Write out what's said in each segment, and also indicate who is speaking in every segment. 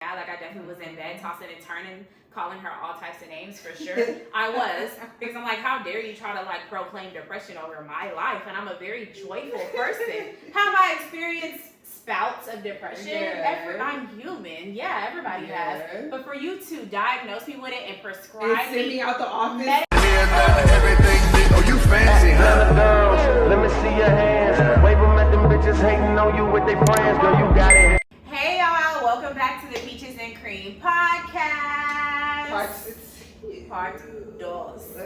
Speaker 1: bad. Like, I definitely was in bed, tossing and turning, calling her all types of names for sure. I was, because I'm like, how dare you try to like proclaim depression over my life? And I'm a very joyful person. Have I experienced spouts of depression?
Speaker 2: Yes.
Speaker 1: I'm human. Yeah, everybody has. But for you to diagnose me with it and prescribe
Speaker 2: and send me out the office.
Speaker 3: Everything, oh, you fancy, huh?
Speaker 4: Girls, let me see your hands. Wave them at them bitches hating on you with their friends. Girl, you got it.
Speaker 1: Hey y'all, welcome back to the Peaches and Cream podcast. Part dos.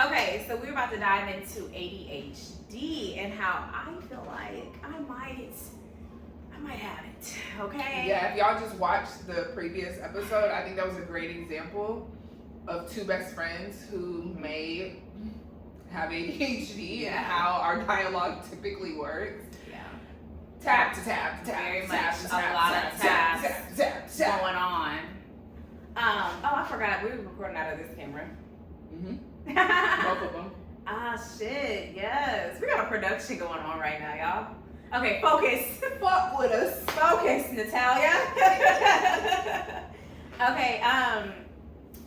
Speaker 1: Okay, so we're about to dive into ADHD and how I feel like I might have it. Okay.
Speaker 2: Yeah, if y'all just watched the previous episode, I think that was a great example of two best friends who may have ADHD and how our dialogue typically works.
Speaker 1: Yeah.
Speaker 2: Tap to tap to tap.
Speaker 1: Very
Speaker 2: tap,
Speaker 1: much
Speaker 2: to
Speaker 1: a
Speaker 2: tap,
Speaker 1: lot
Speaker 2: tap,
Speaker 1: of
Speaker 2: tap,
Speaker 1: taps
Speaker 2: tap, tap, tap.
Speaker 1: going on. Oh, I forgot we were recording out of this camera.
Speaker 2: Both of them.
Speaker 1: Ah, shit, yes. We got a production going on right now, y'all. Okay, focus.
Speaker 2: Fuck with us.
Speaker 1: Focus, Natalia. Okay,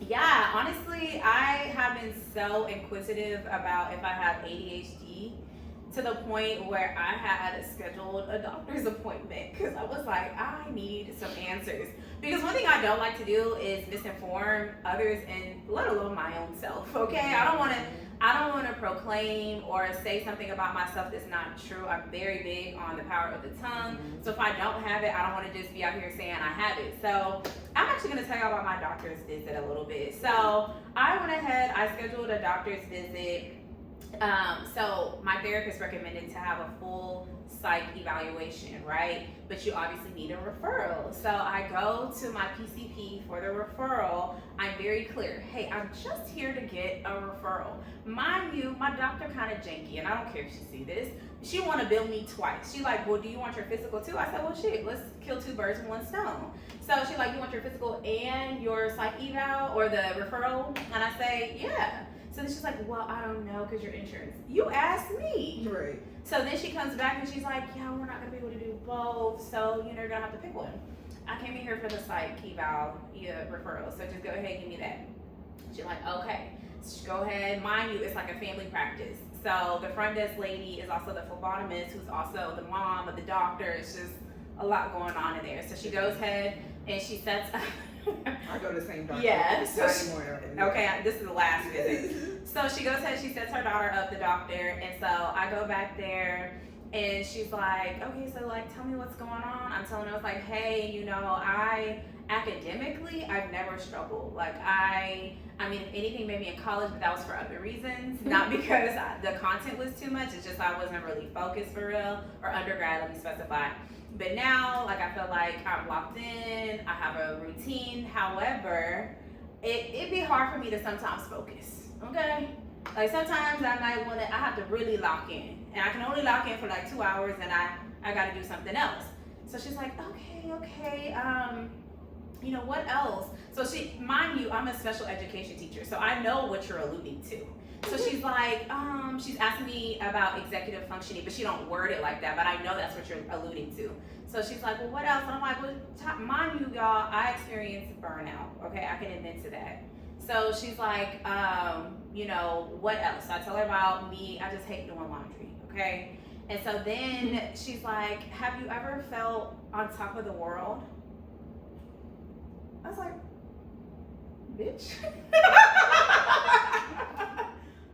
Speaker 1: yeah, honestly, I have been so inquisitive about if I have ADHD to the point where I had scheduled a doctor's appointment because I was like, I need some answers. Because one thing I don't like to do is misinform others and let alone my own self, okay? I don't want to proclaim or say something about myself that's not true. I'm very big on the power of the tongue. So if I don't have it, I don't want to just be out here saying I have it. So I'm actually going to tell you about my doctor's visit a little bit. So I went ahead, I scheduled a doctor's visit. So my therapist recommended to have a full psych evaluation, right? But you obviously need a referral. So I go to my PCP for the referral. I'm very clear. Hey, I'm just here to get a referral. Mind you, my doctor kind of janky, and I don't care if she see this. She want to bill me twice. She like, well, do you want your physical too? I said, well, shit, let's kill two birds with one stone. So she like, you want your physical and your psych eval or the referral? And I say, yeah. So then she's like, well, I don't know because your insurance. You asked me.
Speaker 2: Right.
Speaker 1: So then she comes back and she's like, yeah, we're not going to be able to do both. So, you're going to have to pick one. I came in here for the psych eval referral. So just go ahead and give me that. She's like, okay. So go ahead. Mind you, it's like a family practice. So the front desk lady is also the phlebotomist who's also the mom of the doctor. It's just a lot going on in there. So she goes ahead and she sets up.
Speaker 2: I go to the same doctor.
Speaker 1: Yeah.
Speaker 2: Not anymore.
Speaker 1: Okay, this is the last visit. So she goes ahead, she sets her daughter up, the doctor, and so I go back there and she's like, okay, so like tell me what's going on. I'm telling her, like, hey, you know, academically I've never struggled. Like I mean, if anything, maybe in college, but that was for other reasons, not because the content was too much. It's just I wasn't really focused for real, or undergrad, let me specify. But now, like, I feel like I'm locked in, I have a routine. However, it'd be hard for me to sometimes focus, okay? Like, sometimes I have to really lock in. And I can only lock in for like 2 hours and I gotta do something else. So she's like, okay, you know, what else? So mind you, I'm a special education teacher, so I know what you're alluding to. So she's like, she's asking me about executive functioning, but she don't word it like that, but I know that's what you're alluding to. So she's like, well, what else? And I'm like, well, mind you, y'all, I experienced burnout, okay? I can admit to that. So she's like, you know, what else? So I tell her about me, I just hate doing laundry, okay? And so then she's like, have you ever felt on top of the world? I was like, bitch.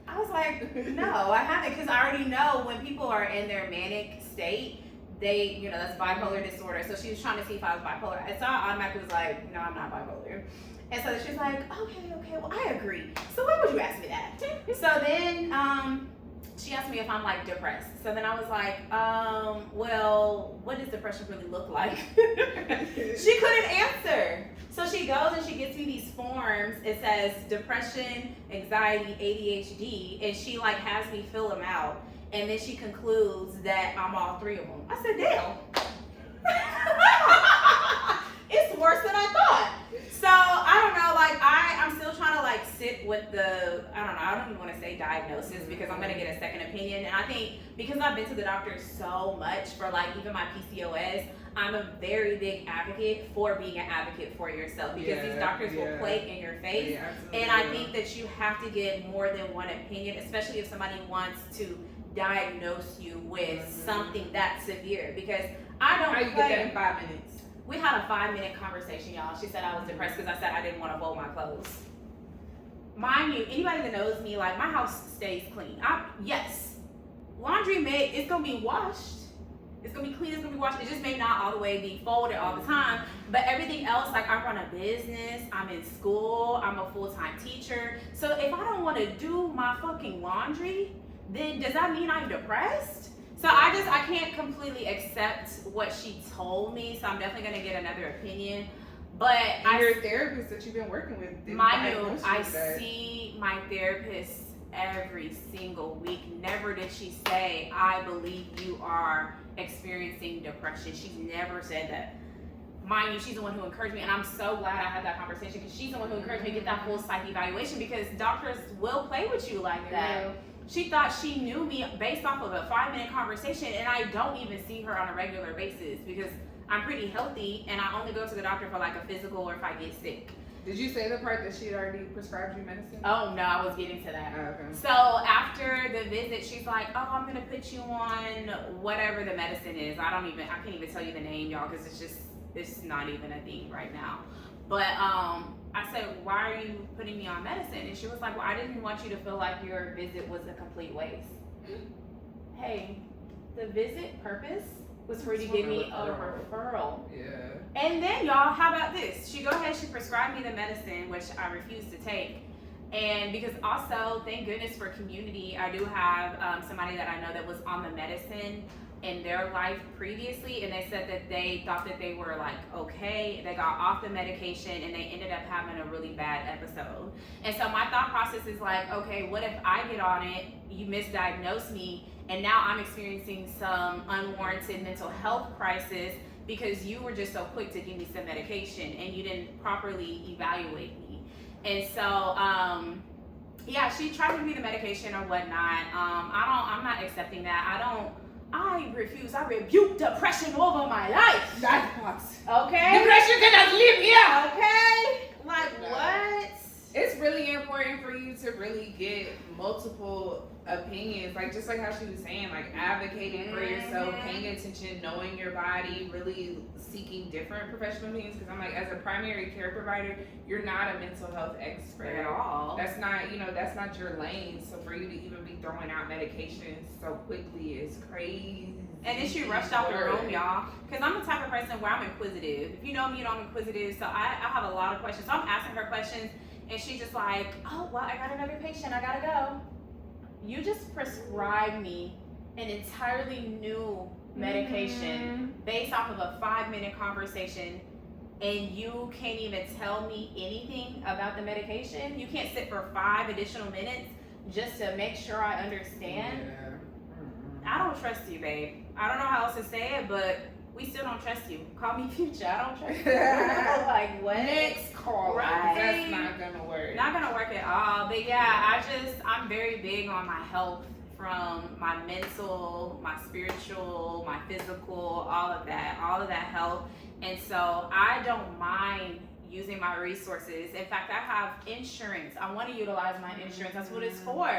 Speaker 1: I was like, no, I haven't, because I already know when people are in their manic state, they, you know, that's bipolar disorder. So she was trying to see if I was bipolar. And so I automatically was like, no, I'm not bipolar. And so she's like, okay, well, I agree. So why would you ask me that? So then she asked me if I'm like depressed. So then I was like, well, what does depression really look like? She couldn't answer. So she goes and she gets me these forms. It says depression, anxiety, ADHD, and she like has me fill them out. And then she concludes that I'm all three of them. I said, damn. It's worse than I thought. So I don't know, like I'm still trying to like sit with the, I don't even want to say diagnosis because I'm going to get a second opinion. And I think because I've been to the doctor so much for like even my PCOS, I'm a very big advocate for being an advocate for yourself, because these doctors will play in your face. And I think that you have to get more than one opinion, especially if somebody wants to diagnose you with something that severe, because I don't
Speaker 2: How you get that in 5 minutes?
Speaker 1: We had a 5-minute conversation, y'all. She said I was depressed because I said I didn't want to fold my clothes. Mind you, anybody that knows me, like, my house stays clean. Yes, laundry it's gonna be washed. It's gonna be clean, it's gonna be washed. It just may not all the way be folded all the time. But everything else, like, I run a business, I'm in school, I'm a full-time teacher. So if I don't wanna do my fucking laundry, then does that mean I'm depressed? So I can't completely accept what she told me. So I'm definitely gonna get another opinion. But
Speaker 2: your therapist that you've been working with,
Speaker 1: I see my therapist every single week. Never did she say, I believe you are experiencing depression. She's never said that. Mind you, she's the one who encouraged me, and I'm so glad I had that conversation, because she's the one who encouraged me to get that full psych evaluation, because doctors will play with you like that. She thought she knew me based off of a 5-minute conversation, and I don't even see her on a regular basis because I'm pretty healthy, and I only go to the doctor for like a physical or if I get sick.
Speaker 2: Did you say the part that she had already prescribed you medicine?
Speaker 1: Oh no, I was getting to that.
Speaker 2: Oh, okay.
Speaker 1: So after the visit, she's like, "Oh, I'm gonna put you on whatever the medicine is. I can't even tell you the name, y'all, because it's not even a thing right now." But I said, "Why are you putting me on medicine?" And she was like, "Well, I didn't want you to feel like your visit was a complete waste." Hey, the visit purpose was for you to give me a referral.
Speaker 2: Yeah.
Speaker 1: And then, y'all, how about this? She prescribed me the medicine, which I refused to take. And because also, thank goodness for community, I do have somebody that I know that was on the medicine in their life previously, and they said that they thought that they were like okay, they got off the medication and they ended up having a really bad episode. And so my thought process is like, okay, what if I get on it, you misdiagnose me, and now I'm experiencing some unwarranted mental health crisis because you were just so quick to give me some medication and you didn't properly evaluate me. And so yeah, she tried to give me the medication or whatnot. I'm not accepting that. I refuse. I rebuke depression over my life.
Speaker 2: That part.
Speaker 1: Okay?
Speaker 2: Depression cannot live here.
Speaker 1: Okay? Like, what?
Speaker 2: It's really important for you to really get multiple opinions, like just like how she was saying, like advocating for yourself, paying attention, knowing your body, really seeking different professional opinions. Because I'm like, as a primary care provider, you're not a mental health expert
Speaker 1: At all.
Speaker 2: That's not, that's not your lane. So for you to even be throwing out medications so quickly is crazy.
Speaker 1: And then she rushed out the room, y'all. Because I'm the type of person where I'm inquisitive. If you know me, you know I'm inquisitive. So I have a lot of questions. So I'm asking her questions, and she's just like, oh, well, I got another patient. I gotta go. You just prescribed me an entirely new medication based off of a 5-minute conversation, and you can't even tell me anything about the medication? You can't sit for 5 additional minutes just to make sure I understand? I don't trust you, babe. I don't know how else to say it, but we still don't trust you. Call me future. I don't trust you. Like, what?
Speaker 2: Next call.
Speaker 1: Right.
Speaker 2: That's not gonna work.
Speaker 1: Not gonna work at all. But yeah, I'm very big on my health, from my mental, my spiritual, my physical, all of that health. And so I don't mind using my resources. In fact, I have insurance. I want to utilize my insurance. That's what it's for.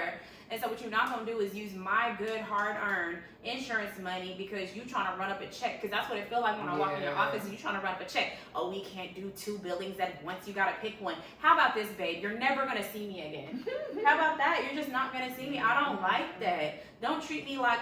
Speaker 1: And so what you're not going to do is use my good, hard-earned insurance money because you're trying to run up a check. Because that's what it feels like when I walk in your office and you're trying to run up a check. Oh, we can't do 2 buildings at once. You got to pick one. How about this, babe? You're never going to see me again. How about that? You're just not going to see me. I don't like that. Don't treat me like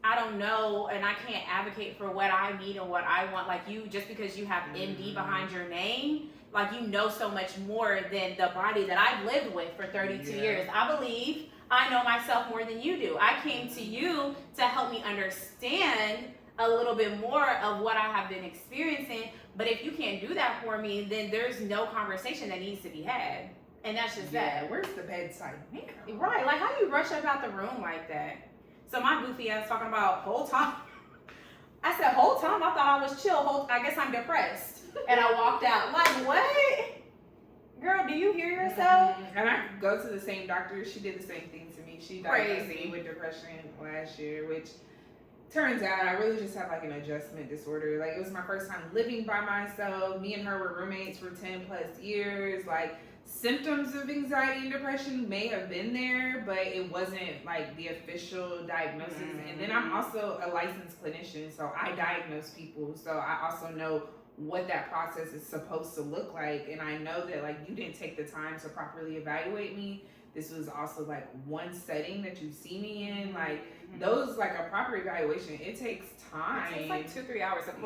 Speaker 1: I don't know, and I can't advocate for what I need and what I want. Like, you, just because you have MD behind your name, like, you know so much more than the body that I've lived with for 32 years. I believe I know myself more than you do. I came to you to help me understand a little bit more of what I have been experiencing. But if you can't do that for me, then there's no conversation that needs to be had. And that's just that.
Speaker 2: Where's the bedside manner?
Speaker 1: Right, like, how you rush up out the room like that? So my goofy ass talking about whole time. I said whole time? I thought I was chill. I guess I'm depressed. And I walked out. Like, what? Girl, do you hear yourself?
Speaker 2: And I go to the same doctor. She did the same thing to me. She diagnosed me with depression last year, which turns out I really just had like an adjustment disorder. Like, it was my first time living by myself. Me and her were roommates for 10 plus years. Like, symptoms of anxiety and depression may have been there, but it wasn't like the official diagnosis. And then I'm also a licensed clinician, so I diagnose people. So I also know what that process is supposed to look like. And I know that like you didn't take the time to properly evaluate me. This was also like one setting that you see me in. Like those, like a proper evaluation, it takes time.
Speaker 1: It takes like 2-3 hours.
Speaker 2: It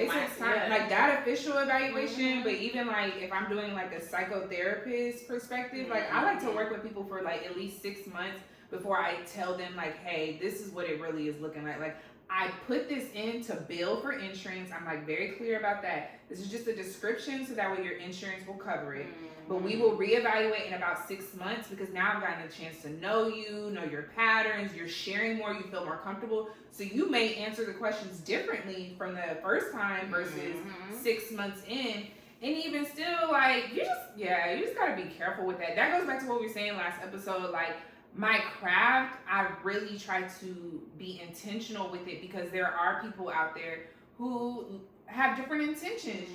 Speaker 2: takes time.
Speaker 1: Yeah.
Speaker 2: Like that official evaluation, but even like if I'm doing like a psychotherapist perspective, like I like to work with people for like at least 6 months before I tell them like, hey, this is what it really is looking like. Like, I put this in to bill for insurance. I'm like very clear about that. This is just a description so that way your insurance will cover it. But we will reevaluate in about 6 months because now I've gotten a chance to know you, know your patterns, you're sharing more, you feel more comfortable. So you may answer the questions differently from the first time versus 6 months in. And even still, like, you just gotta be careful with that. That goes back to what we were saying last episode, like, my craft, I really try to be intentional with it because there are people out there who have different intentions.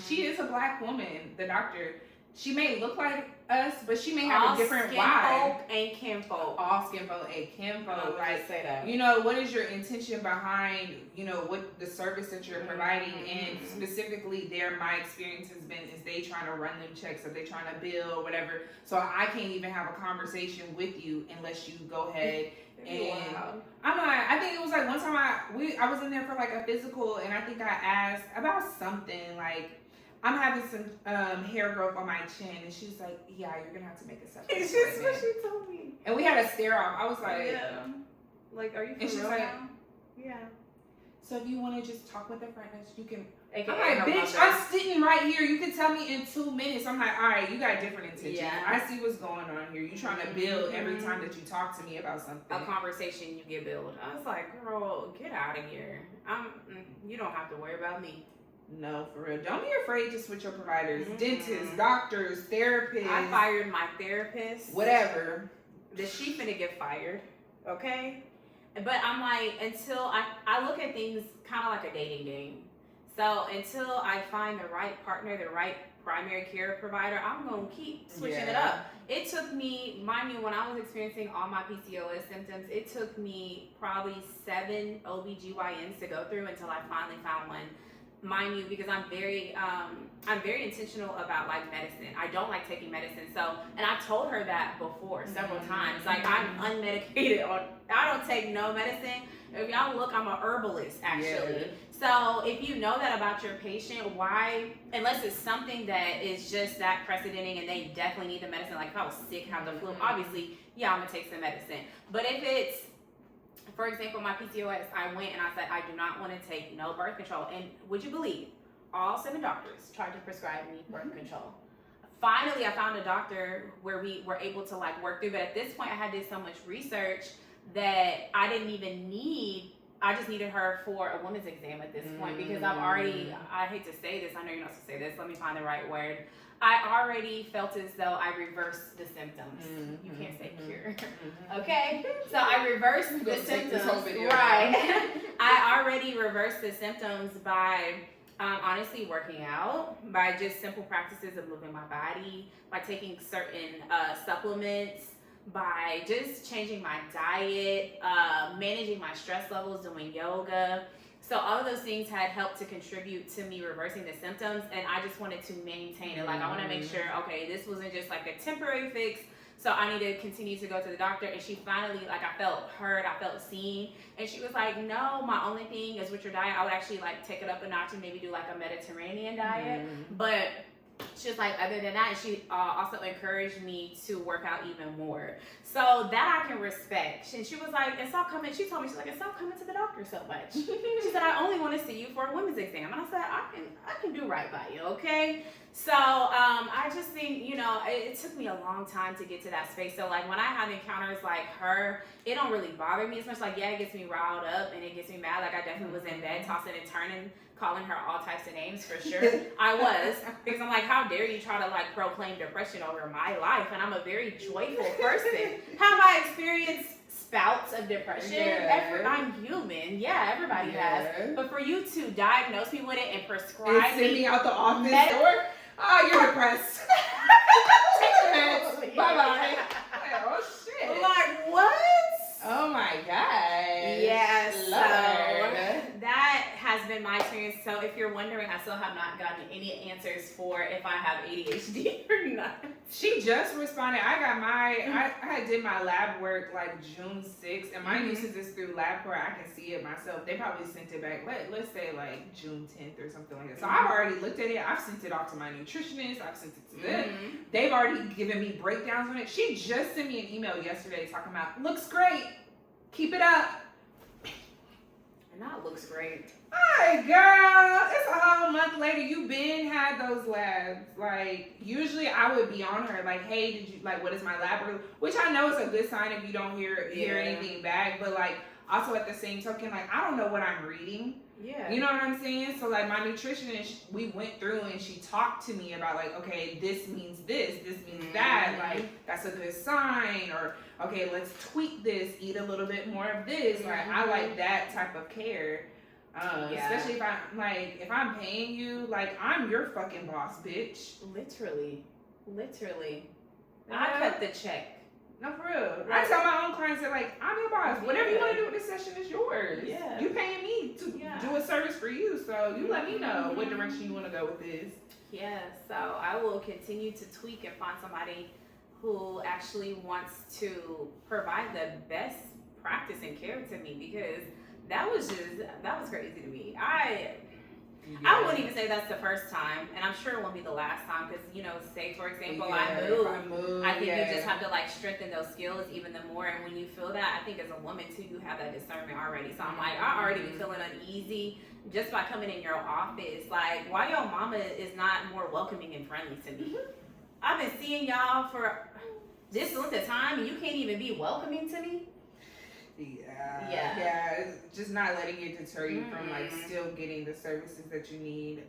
Speaker 2: She is a Black woman, the doctor. She may look like us, but she may have a different vibe.
Speaker 1: Ain't kinfolk.
Speaker 2: All skin folk ain't kinfolk.
Speaker 1: Like, say that.
Speaker 2: You know, what is your intention behind, you know, what the service that you're providing? And specifically there, my experience has been, is they trying to run them checks or they trying to bill or whatever. So I can't even have a conversation with you unless you go ahead and I'm like, I think it was like one time I was in there for like a physical and I think I asked about something like, I'm having some hair growth on my chin, and she's like, "Yeah, you're gonna have to make a separate."
Speaker 1: It's just what she told me.
Speaker 2: And we had a stare off. I was like,
Speaker 1: "Yeah, like, are you for
Speaker 2: and she's
Speaker 1: real
Speaker 2: like,
Speaker 1: now?" Yeah.
Speaker 2: So if you want to just talk with the friend, you can.
Speaker 1: AKA
Speaker 2: I'm like, bitch,
Speaker 1: mother.
Speaker 2: I'm sitting right here. You can tell me in 2 minutes. I'm like, all right, you got different intentions.
Speaker 1: Yeah.
Speaker 2: I see what's going on here. You trying to build every time that you talk to me about something.
Speaker 1: A conversation you get billed. I was like, girl, get out of here. You don't have to worry about me.
Speaker 2: No, for real. Don't be afraid to switch your providers. Dentists, doctors, therapists.
Speaker 1: I fired my therapist.
Speaker 2: Whatever.
Speaker 1: She finna get fired. Okay? But I'm like, until I look at things kind of like a dating game. So until I find the right partner, the right primary care provider, I'm going to keep switching it up. It took me, mind you, when I was experiencing all my PCOS symptoms, it took me probably 7 OBGYNs to go through until I finally found one. Mind you, because I'm very intentional about like medicine. I don't like taking medicine. So, and I've told her that before several times. Like, I'm unmedicated I don't take no medicine. If y'all look, I'm a herbalist actually. Yeah. So if you know that about your patient, why, unless it's something that is just that precedenting and they definitely need the medicine, like if I was sick, have the flu, obviously, yeah, I'm gonna take some medicine. But if it's, for example, my PCOS, I went and I said, I do not want to take no birth control. And would you believe, all 7 doctors tried to prescribe me birth control. Finally, I found a doctor where we were able to like work through, but at this point I had did so much research that I didn't even need, I just needed her for a woman's exam at this point because I've already, I hate to say this, I know you're not supposed to say this, let me find the right word. I already felt as though I reversed the symptoms. You can't say cure. Okay? So I reversed the symptoms. Right. I already reversed the symptoms by honestly working out, by just simple practices of moving my body, by taking certain supplements, by just changing my diet, managing my stress levels, doing yoga. So all of those things had helped to contribute to me reversing the symptoms, and I just wanted to maintain it. Like, I want to make sure, okay, this wasn't just like a temporary fix, so I need to continue to go to the doctor. And she finally, like, I felt heard, I felt seen, and she was like, no, my only thing is with your diet, I would actually like take it up a notch and maybe do like a Mediterranean diet, but she was like, other than that, she also encouraged me to work out even more. So that I can respect. And she was like, and stop coming. She told me, she's like, and stop coming to the doctor so much. She said, I only want to see you for a women's exam. And I said, I can do right by you, okay? So I just think, you know, it took me a long time to get to that space. So like when I have encounters like her, it don't really bother me as much. Like, yeah, it gets me riled up and it gets me mad. Like I definitely was in bed tossing and turning, calling her all types of names for sure. I was, because I'm like, how dare you try to like proclaim depression over my life? And I'm a very joyful person. Have I experienced spouts of depression. I'm human. Yeah, everybody has. But for you to diagnose me with it and prescribe
Speaker 2: and send me out the office door, oh, you're depressed. Take your meds. Bye-bye. Like, oh, shit.
Speaker 1: Like, what?
Speaker 2: Oh, my gosh.
Speaker 1: Yeah,
Speaker 2: Lord.
Speaker 1: so that has been my experience. So if you're wondering, I still have not gotten any answers for if I have ADHD or not.
Speaker 2: She just responded. I did my lab work like June 6th, and my uses is through LabCorp. I can see it myself. They probably sent it back, let's say like June 10th or something like that. So I've already looked at it. I've sent it off to my nutritionist. I've sent it to them. They've already given me breakdowns on it. She just sent me an email yesterday talking about, looks great. Keep it up.
Speaker 1: And that looks great.
Speaker 2: Hi, girl. It's a whole month later. You been had those labs. Like, usually I would be on her. Like, hey, did you, like, what is my lab? Which I know is a good sign if you don't hear anything back. But, like, also at the same token, like, I don't know what I'm reading.
Speaker 1: Yeah.
Speaker 2: You know what I'm saying? So, like, my nutritionist, we went through and she talked to me about, like, okay, this means this means that. Like, that's a good sign. Or, okay, let's tweak this, eat a little bit more of this. Like, I like that type of care. Especially if I'm paying you, like, I'm your fucking boss, bitch.
Speaker 1: Literally. I cut the check.
Speaker 2: No, for real. I tell my own clients that, like, I'm your boss. Whatever you want to do with this session is yours.
Speaker 1: Yeah.
Speaker 2: You paying me to do a service for you, so you let me know what direction you want to go with this.
Speaker 1: Yeah, so I will continue to tweak and find somebody who actually wants to provide the best practice and care to me, because that was crazy to me. I wouldn't even say that's the first time, and I'm sure it won't be the last time, because, you know, say for example, I move, I think you just have to like strengthen those skills even the more, and when you feel that, I think as a woman too, you have that discernment already. So I'm like, I already be feeling uneasy just by coming in your office. Like, why your mama is not more welcoming and friendly to me? I've been seeing y'all for this length of time, and you can't even be welcoming to me.
Speaker 2: Yeah. Just not letting it deter you from like still getting the services that you need.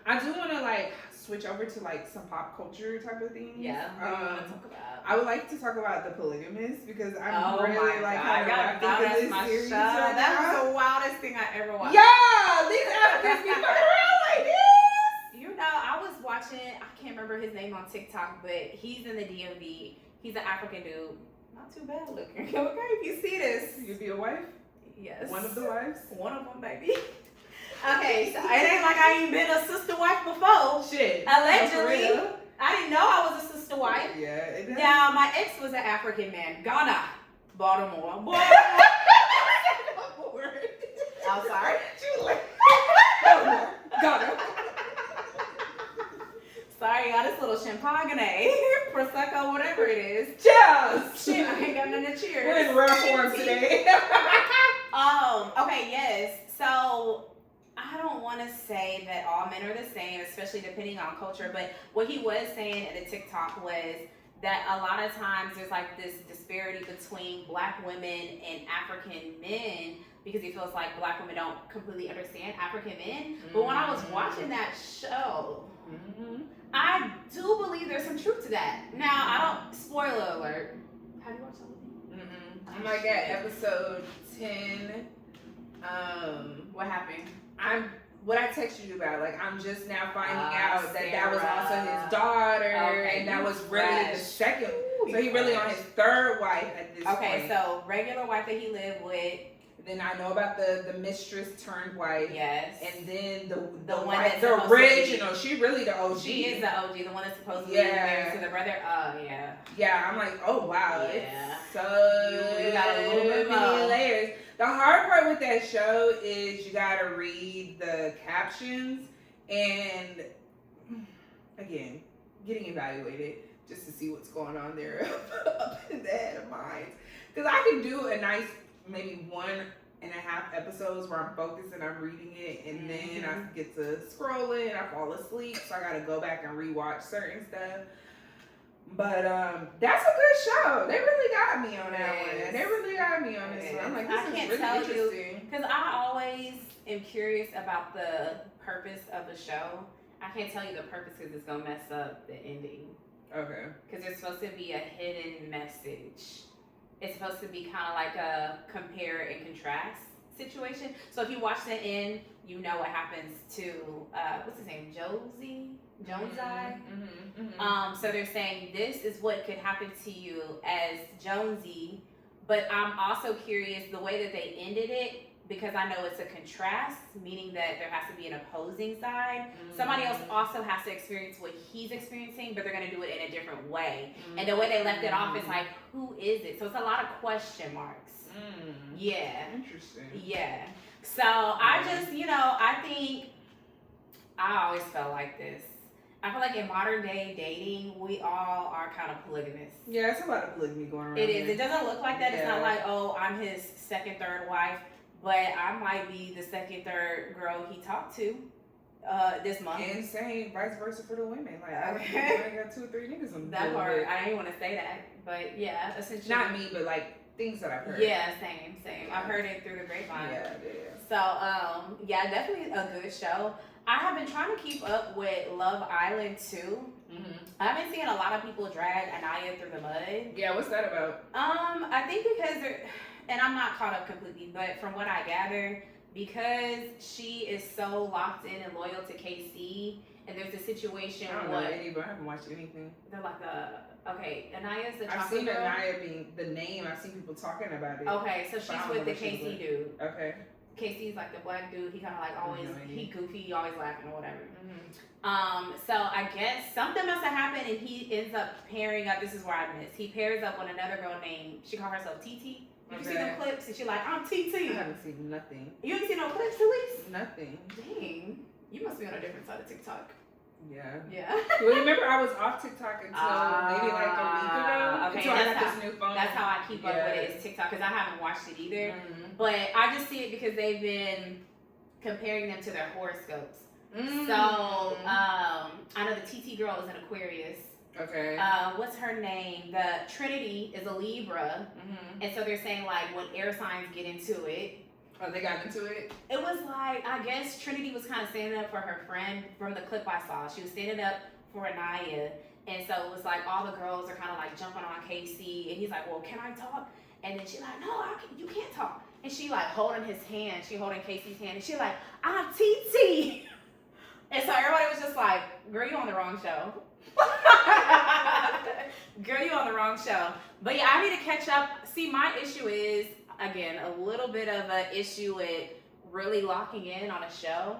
Speaker 2: I do want to like switch over to like some pop culture type of things.
Speaker 1: Yeah. What do you want to talk about?
Speaker 2: I would like to talk about The Polygamist, because I'm really like
Speaker 1: I got
Speaker 2: this
Speaker 1: my
Speaker 2: series
Speaker 1: show.
Speaker 2: right
Speaker 1: That
Speaker 2: now.
Speaker 1: was the wildest thing I ever watched.
Speaker 2: Yeah, these Africans be fucking around like this.
Speaker 1: You know, I was watching, I can't remember his name on TikTok, but he's in the DMV. He's an African dude. Not too bad looking. Okay, if you see this.
Speaker 2: You'd be a wife?
Speaker 1: Yes.
Speaker 2: One of the wives?
Speaker 1: One of them, baby. Okay, so it ain't like I ain't been a sister wife before.
Speaker 2: Shit.
Speaker 1: Allegedly. I didn't know I was a sister wife.
Speaker 2: Yeah, it does.
Speaker 1: Now, my ex was an African man. Ghana. Baltimore. I'm sorry.
Speaker 2: She was like, Ghana.
Speaker 1: Sorry, y'all, this little champagne, Prosecco, whatever it is.
Speaker 2: Cheers!
Speaker 1: Shit, I ain't got nothing to cheers.
Speaker 2: We're in rare form today.
Speaker 1: Okay, yes. So, I don't want to say that all men are the same, especially depending on culture, but what he was saying in the TikTok was that a lot of times there's like this disparity between black women and African men, because he feels like black women don't completely understand African men. But when I was watching that show, I do believe there's some truth to that. Now, I don't, spoiler alert. How do you watch something?
Speaker 2: I'm like at episode 10.
Speaker 1: What happened?
Speaker 2: What I texted you about, like, I'm just now finding out that that was
Speaker 1: Sarah.
Speaker 2: also his daughter,
Speaker 1: Okay,
Speaker 2: and that was
Speaker 1: you
Speaker 2: really the
Speaker 1: fresh.
Speaker 2: second.
Speaker 1: Ooh,
Speaker 2: So he really on his third wife at this point.
Speaker 1: Okay, so regular wife that he lived with.
Speaker 2: Then I know about the mistress turned wife.
Speaker 1: Yes.
Speaker 2: And then the
Speaker 1: one
Speaker 2: wife,
Speaker 1: that's
Speaker 2: the
Speaker 1: supposed to be-
Speaker 2: original. She really the OG.
Speaker 1: She is the OG, the one that's supposed to be
Speaker 2: Yeah.
Speaker 1: married to the brother. Oh, yeah.
Speaker 2: Yeah, I'm like, oh wow,
Speaker 1: Yeah.
Speaker 2: it's so
Speaker 1: You got a little bit
Speaker 2: many
Speaker 1: more.
Speaker 2: layers. The hard part with that show is you gotta read the captions, and again, getting evaluated just to see what's going on there up in the head of mine. Because I can do a nice maybe 1.5 episodes where I'm focused and I'm reading it, and then I get to scrolling, I fall asleep, so I gotta go back and rewatch certain stuff. But that's a good show. They really got me on that one. They really got me on this one. I'm like, this is really interesting.
Speaker 1: Because I always am curious about the purpose of the show. I can't tell you the purpose because it's going to mess up the ending.
Speaker 2: Okay.
Speaker 1: Because there's supposed to be a hidden message it's supposed to be kind of like a compare and contrast situation. So if you watch the end, you know what happens to what's his name, Jonesy. So they're saying this is what could happen to you as Jonesy, but I'm also curious the way that they ended it, because I know it's a contrast, meaning that there has to be an opposing side. Somebody else also has to experience what he's experiencing, but they're going to do it in a different way. And the way they left it off is like, who is it? So it's a lot of question marks. Yeah.
Speaker 2: Interesting.
Speaker 1: Yeah. So I just, I think I always felt like this. I feel like in modern day dating, we all are kind of polygamous.
Speaker 5: Yeah, it's a lot of polygamy going around.
Speaker 1: It is.
Speaker 5: Here.
Speaker 1: It doesn't look like that.
Speaker 5: Yeah.
Speaker 1: It's not like, oh, I'm his second, third wife. But I might be the second, third girl he talked to this month.
Speaker 5: And same, vice versa for the women. Like, I got 2 or 3 niggas on the
Speaker 1: That
Speaker 5: board.
Speaker 1: part, I didn't want to say that. But yeah, essentially.
Speaker 5: Not me, but like things that I've heard.
Speaker 1: Yeah, same. I've heard it through the grapevine.
Speaker 5: Yeah.
Speaker 1: So, yeah, definitely a good show. I have been trying to keep up with Love Island too. I've been seeing a lot of people drag Anaya through the mud.
Speaker 5: Yeah, what's that about?
Speaker 1: I think because and I'm not caught up completely, but from what I gather, because she is so locked in and loyal to KC, and there's a situation
Speaker 5: I don't know any, but I haven't watched anything.
Speaker 1: They're like Anaya's the
Speaker 5: I've
Speaker 1: chocolate
Speaker 5: seen
Speaker 1: girl.
Speaker 5: Anaya being the name. I've seen people talking about it.
Speaker 1: Okay, so she's
Speaker 5: I don't
Speaker 1: with
Speaker 5: know
Speaker 1: the
Speaker 5: what she's
Speaker 1: KC
Speaker 5: with.
Speaker 1: dude.
Speaker 5: Okay.
Speaker 1: KC's like the black dude. He kind of like always, he goofy, he always laughing or whatever. So I guess something must have happened, and he ends up pairing up. This is where I missed. He pairs up with another girl named, she called herself TT. Did you see them clips? And she's like, I'm TT.
Speaker 5: I haven't seen nothing.
Speaker 1: You haven't seen no clips, Elise?
Speaker 5: Nothing.
Speaker 1: Dang. You must be on a different side of TikTok.
Speaker 5: Yeah.
Speaker 1: Yeah.
Speaker 5: Well, remember I was off TikTok until maybe like a week ago.
Speaker 1: Okay,
Speaker 5: until I
Speaker 1: that's
Speaker 5: got this new phone.
Speaker 1: That's how I keep up with it, is TikTok, because I haven't watched it either. But I just see it because they've been comparing them to their horoscopes. So I know the TT girl is an Aquarius.
Speaker 5: Okay.
Speaker 1: What's her name? The Trinity is a Libra. And so they're saying like when air signs get into it.
Speaker 5: Oh, they got into it?
Speaker 1: It was like, I guess Trinity was kind of standing up for her friend from the clip I saw. She was standing up for Anaya. And so it was like all the girls are kind of like jumping on KC. And he's like, well, can I talk? And then she's like, no, you can't talk. And she like holding his hand. She holding KC's hand. And she like, I'm TT. And so everybody was just like, girl, you on the wrong show. Girl, you on the wrong show. But yeah, I need to catch up. See, my issue is, again, a little bit of an issue with really locking in on a show.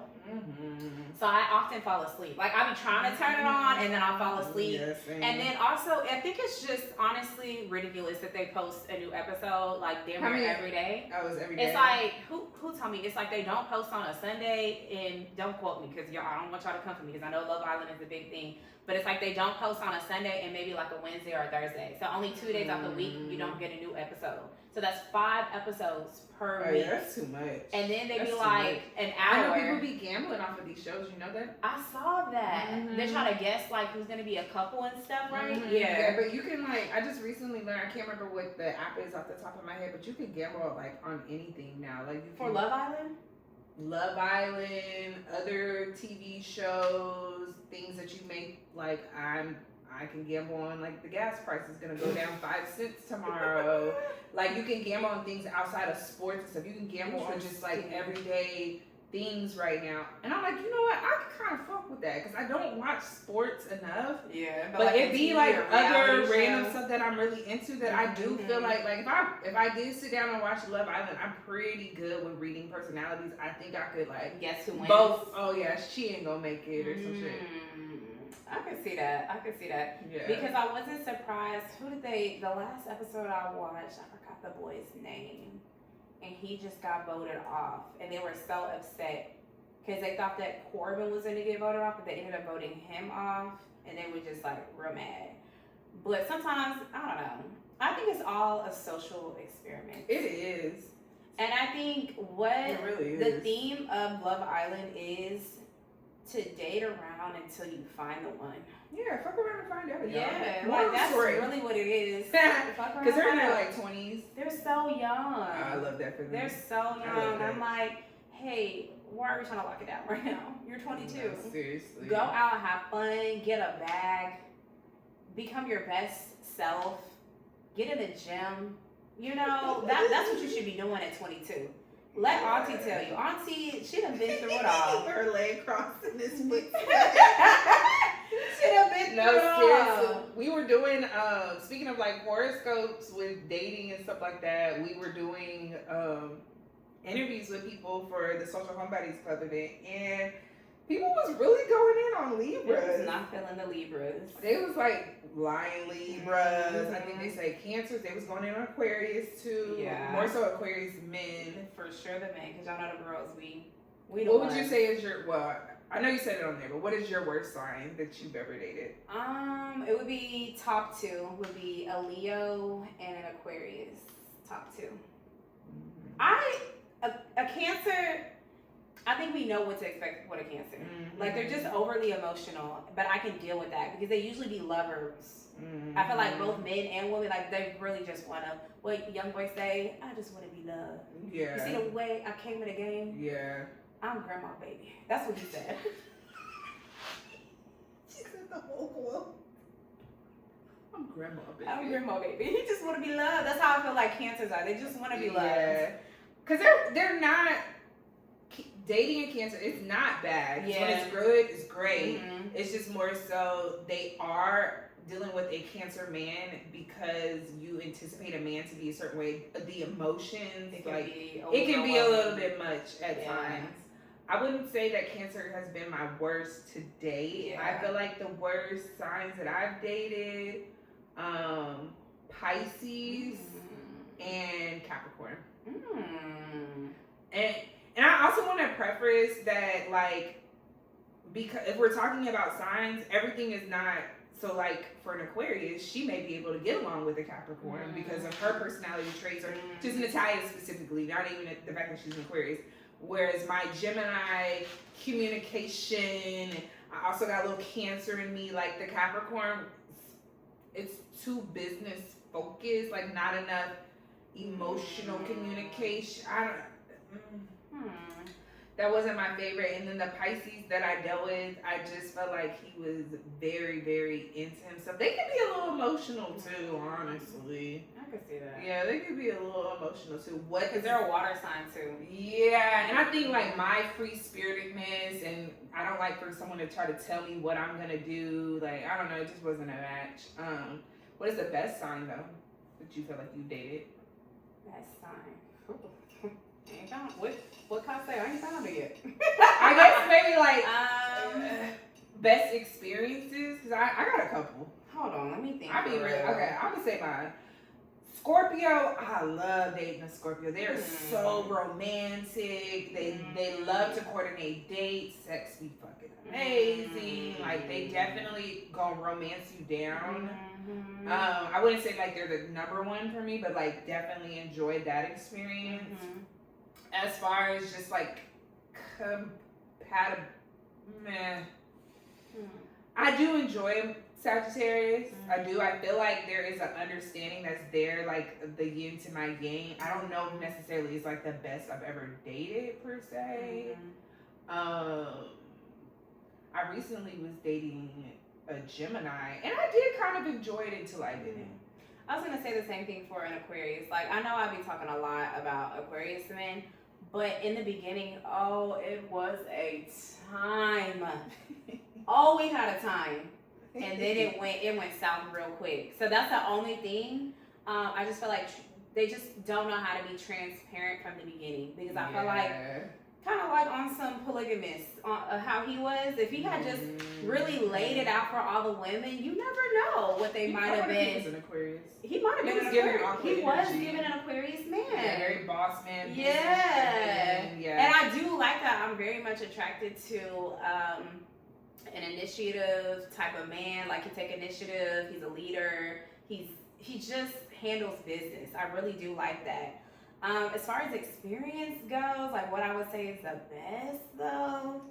Speaker 1: So I often fall asleep. Like, I be trying to turn it on, and then I'll fall asleep.
Speaker 5: Yes,
Speaker 1: and then also, I think it's just honestly ridiculous that they post a new episode like damn near every day.
Speaker 5: Oh, it's every day.
Speaker 1: It's like, who told me? It's like they don't post on a Sunday, and don't quote me, because I don't want y'all to come for me, because I know Love Island is a big thing. But it's like they don't post on a Sunday and maybe like a Wednesday or a Thursday. So only 2 days out the week, you don't get a new episode. So that's 5 episodes per week.
Speaker 5: Yeah, that's too much.
Speaker 1: And then they
Speaker 5: That's
Speaker 1: be
Speaker 5: too
Speaker 1: like an hour.
Speaker 5: I know people be gambling off of these shows. You know that?
Speaker 1: I saw that. They're trying to guess like who's gonna be a couple and stuff, right?
Speaker 5: Yeah, but you can like, I just recently learned, I can't remember what the app is off the top of my head, but you can gamble like on anything now. Like you can,
Speaker 1: For Love Island?
Speaker 5: Love Island, other TV shows, things that you make, like I can gamble on, like the gas price is gonna go down 5 cents tomorrow. Like you can gamble on things outside of sports and stuff. You can gamble on just like everyday things right now. And I'm like, you know what? I can kind of fuck with that because I don't watch sports enough.
Speaker 1: Yeah,
Speaker 5: but
Speaker 1: like
Speaker 5: it'd be like other random
Speaker 1: show.
Speaker 5: stuff that I'm really into that I do feel like if I did sit down and watch Love Island, I'm pretty good with reading personalities. I think I could like
Speaker 1: guess who wins.
Speaker 5: Both. Oh yeah, she ain't gonna make it or some shit.
Speaker 1: I could see that.
Speaker 5: Yeah.
Speaker 1: Because I wasn't surprised. The last episode I watched, I forgot the boy's name. And he just got voted off. And they were so upset. Because they thought that Corbin was going to get voted off, but they ended up voting him off. And they were just like real mad. But sometimes, I don't know. I think it's all a social experiment.
Speaker 5: It is.
Speaker 1: And I think what
Speaker 5: It really
Speaker 1: the
Speaker 5: is.
Speaker 1: theme of Love Island is to date around until you find the one.
Speaker 5: Yeah, fuck around and find out.
Speaker 1: Yeah,
Speaker 5: Moral
Speaker 1: like that's
Speaker 5: story.
Speaker 1: really what it is.
Speaker 5: Because they're in their like 20s.
Speaker 1: They're so young.
Speaker 5: Oh, I love that for them.
Speaker 1: They're so
Speaker 5: I love
Speaker 1: young.
Speaker 5: that.
Speaker 1: I'm like, hey, why are we trying to lock it down right now? You're 22.
Speaker 5: No, seriously.
Speaker 1: Go out, have fun, get a bag, become your best self, get in the gym. You know, that's what you should be doing at 22. Let Auntie tell you. Auntie, she done been through it all.
Speaker 5: Her leg crossing this foot.
Speaker 1: She done been through it all.
Speaker 5: Seriously. We were doing, speaking of like horoscopes with dating and stuff like that, we were doing interviews with people for the Social Homebodies Club event, and people was really going in on Libras.
Speaker 1: They was not feeling the Libras.
Speaker 5: They was like lying Libras. I think they say Cancers. They was going in on Aquarius too.
Speaker 1: Yeah.
Speaker 5: More so Aquarius men.
Speaker 1: For sure the men, because y'all know the girls, we
Speaker 5: What
Speaker 1: the
Speaker 5: would you
Speaker 1: ones.
Speaker 5: say is your, well, I know you said it on there, but what is your worst sign that you've ever dated?
Speaker 1: It would be top two. Would be a Leo and an Aquarius. Top two. A Cancer. I think we know what to expect with a Cancer. Like they're just overly emotional, but I can deal with that because they usually be lovers. I feel like both men and women, like they really just wanna. What young boys say, I just wanna be loved.
Speaker 5: Yeah.
Speaker 1: You see the way I came in the game?
Speaker 5: Yeah.
Speaker 1: I'm grandma baby. That's what he said.
Speaker 5: She said the whole quote. I'm grandma baby.
Speaker 1: I'm grandma baby. He just want to be loved. That's how I feel like Cancers are. They just want to be loved.
Speaker 5: Yeah. Because they're not, dating a Cancer, it's not bad.
Speaker 1: Yeah.
Speaker 5: When it's good, it's great.
Speaker 1: Mhm.
Speaker 5: It's just more so they are dealing with a Cancer man because you anticipate a man to be a certain way. The emotions,
Speaker 1: It can
Speaker 5: like,
Speaker 1: be
Speaker 5: it can be a little
Speaker 1: overwhelming.
Speaker 5: bit much at
Speaker 1: Yeah.
Speaker 5: times. I wouldn't say that Cancer has been my worst to date.
Speaker 1: Yeah.
Speaker 5: I feel like the worst signs that I've dated, Pisces and Capricorn. And I also want to preface that, like, because if we're talking about signs, everything is not, so like for an Aquarius, she may be able to get along with a Capricorn because of her personality traits, or just Natalia specifically, not even the fact that she's an Aquarius. Whereas my Gemini, communication, I also got a little Cancer in me. Like the Capricorn, it's too business focused, like not enough emotional communication. That wasn't my favorite. And then the Pisces that I dealt with, I just felt like he was very, very into himself. They can be a little emotional too, honestly.
Speaker 1: I can see that.
Speaker 5: Yeah, they could be a little emotional too.
Speaker 1: Because they're a water sign too.
Speaker 5: Yeah, and I think like my free spiritedness, and I don't like for someone to try to tell me what I'm gonna do. Like, I don't know, it just wasn't a match. What is the best sign though that you feel like you dated?
Speaker 1: Best sign. Ain't found what can I say? I ain't found it yet.
Speaker 5: I guess maybe like best experiences, because I got a couple.
Speaker 1: Hold on, let me think.
Speaker 5: I mean, okay, I'm gonna say mine. Scorpio, I love dating a Scorpio. They're so romantic. They love to coordinate dates. Sex be fucking amazing. Like they definitely gonna romance you down. I wouldn't say like they're the number one for me, but like definitely enjoyed that experience. As far as just like compatible, I do enjoy Sagittarius. I do. I feel like there is an understanding that's there, like the yin to my yang. I don't know if necessarily it's like the best I've ever dated per se. I recently was dating a Gemini, and I did kind of enjoy it until I didn't.
Speaker 1: I was gonna say the same thing for an Aquarius. Like I know I be talking a lot about Aquarius men, but in the beginning, it was a time. We had a time, and then it went south real quick. So that's the only thing. I just feel like they just don't know how to be transparent from the beginning, because I feel like kind of like on some Polygamist, how he was. If he had just really laid it out for all the women, you never know what they might have been.
Speaker 5: He was an Aquarius.
Speaker 1: He might have been an Aquarius. He was given an Aquarius man.
Speaker 5: Yeah, very boss man.
Speaker 1: Yeah.
Speaker 5: Yeah.
Speaker 1: And I do like that. I'm very much attracted to an initiative type of man. Like he take initiative. He's a leader. He just handles business. I really do like that. As far as experience goes, like what I would say is the best though.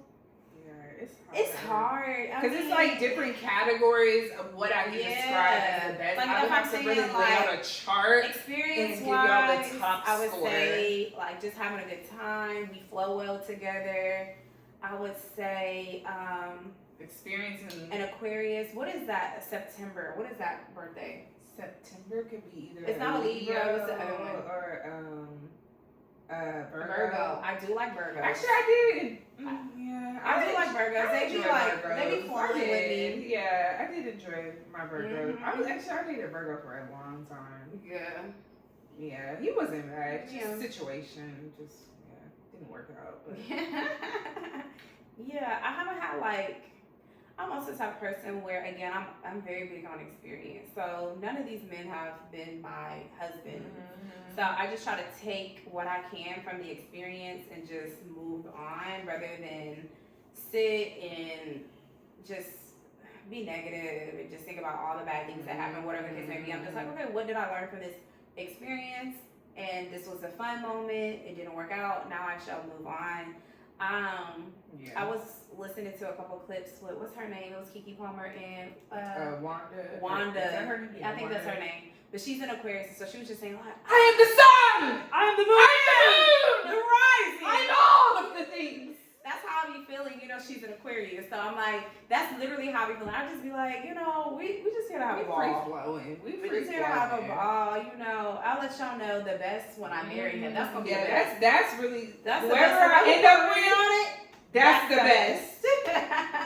Speaker 5: Yeah,
Speaker 1: it's hard.
Speaker 5: Because it's like different categories of what I can describe as the best.
Speaker 1: Like
Speaker 5: I would
Speaker 1: if
Speaker 5: have
Speaker 1: I'm
Speaker 5: to
Speaker 1: saying
Speaker 5: really lay out a chart.
Speaker 1: Experience
Speaker 5: and give y'all
Speaker 1: wise,
Speaker 5: the top
Speaker 1: I would
Speaker 5: score.
Speaker 1: say like just having a good time. We flow well together. I would say
Speaker 5: Experience in
Speaker 1: an Aquarius. What is that? September. What is that birthday?
Speaker 5: September could be either
Speaker 1: It's not a Libra, what's the other one?
Speaker 5: or
Speaker 1: Virgo. I do like Virgos.
Speaker 5: Actually, I did. Yeah,
Speaker 1: I do like Virgos. They be like,
Speaker 5: Virgos.
Speaker 1: they be flowing with me.
Speaker 5: Yeah, I did enjoy my Virgo.
Speaker 1: Mhm.
Speaker 5: I dated a Virgo for a long time.
Speaker 1: Yeah.
Speaker 5: Yeah, he wasn't bad. Just
Speaker 1: Yeah.
Speaker 5: situation, just didn't work out. But
Speaker 1: Yeah, I haven't had like, I'm also the type of person where, again, I'm very big on experience. So none of these men have been my husband. So I just try to take what I can from the experience and just move on rather than sit and just be negative and just think about all the bad things that happen, whatever the case may be. I'm just like, okay, what did I learn from this experience? And this was a fun moment. It didn't work out. Now I shall move on. I was listening to a couple clips with, what's her name? It was Keke Palmer and Wanda.
Speaker 5: Is that her name?
Speaker 1: I think that's her name. But she's an Aquarius, so she was just saying like,
Speaker 5: I am the sun.
Speaker 1: I am the moon. The rising.
Speaker 5: I'm all of the things.
Speaker 1: That's how I be feeling, you know, she's an Aquarius. So I'm like, that's literally how I be feeling. I just be like, you know, we just here to have a ball.
Speaker 5: Free flowing.
Speaker 1: We just here to have a ball, you know. I'll let y'all know the best when I marry him. That's gonna be the best.
Speaker 5: That's really
Speaker 1: That's the
Speaker 5: whoever
Speaker 1: best.
Speaker 5: I end up with
Speaker 1: on it.
Speaker 5: That's the best.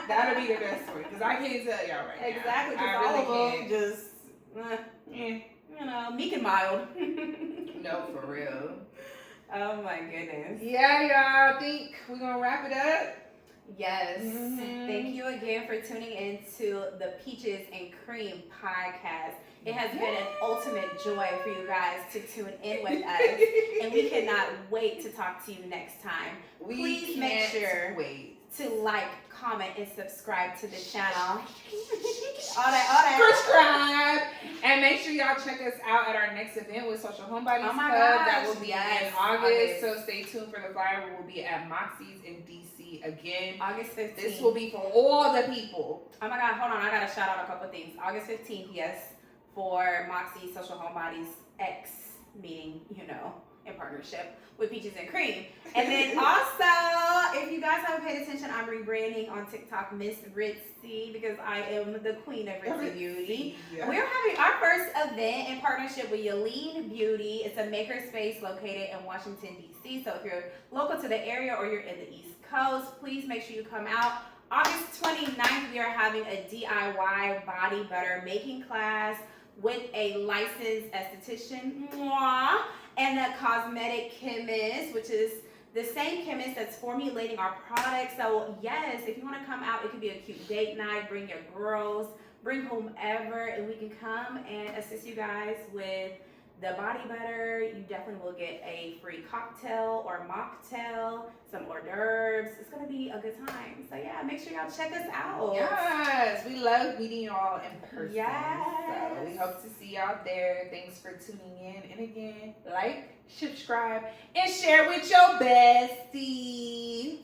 Speaker 5: That'll be the best one because I can't tell y'all right now.
Speaker 1: Exactly, because
Speaker 5: I
Speaker 1: all
Speaker 5: really
Speaker 1: of them just, you know, meek and mild.
Speaker 5: No, for real.
Speaker 1: Oh my goodness.
Speaker 5: Yeah, y'all. I think we're gonna wrap it up.
Speaker 1: Yes. Thank you again for tuning in to the Peaches and Cream podcast. It has been an ultimate joy for you guys to tune in with us, and we cannot wait to talk to you next time. Please make sure to like, comment, and subscribe to the channel. all that.
Speaker 5: Subscribe and make sure y'all check us out at our next event with Social Homebodies Club.
Speaker 1: Gosh,
Speaker 5: That will be in August.
Speaker 1: August.
Speaker 5: So stay tuned for the flyer. We'll be at Moxie's in DC again.
Speaker 1: August 15th.
Speaker 5: This will be for all the people.
Speaker 1: Oh my God, hold on. I got to shout out a couple things. August 15th, yes, for Moxie Social Homebodies X, meaning, you know, in partnership with Peaches and Cream. And then also, if you guys haven't paid attention, I'm rebranding on TikTok Miss Ritzy because I am the queen of Ritzy Beauty.
Speaker 5: Yeah.
Speaker 1: We're having our first event in partnership with Yaleen Beauty. It's a makerspace located in Washington, D.C. So if you're local to the area or you're in the East Coast, please make sure you come out. August 29th, we are having a DIY body butter making class with a licensed esthetician and a cosmetic chemist, which is the same chemist that's formulating our products. So yes, if you want to come out, it could be a cute date night. Bring your girls, bring whomever, and we can come and assist you guys with the body butter. You definitely will get a free cocktail or mocktail, some hors d'oeuvres. It's gonna be a good time. So yeah, make sure y'all check us out.
Speaker 5: Yes, we love meeting y'all in person.
Speaker 1: Yes.
Speaker 5: So we hope to see y'all there. Thanks for tuning in. And again, like, subscribe, and share with your bestie.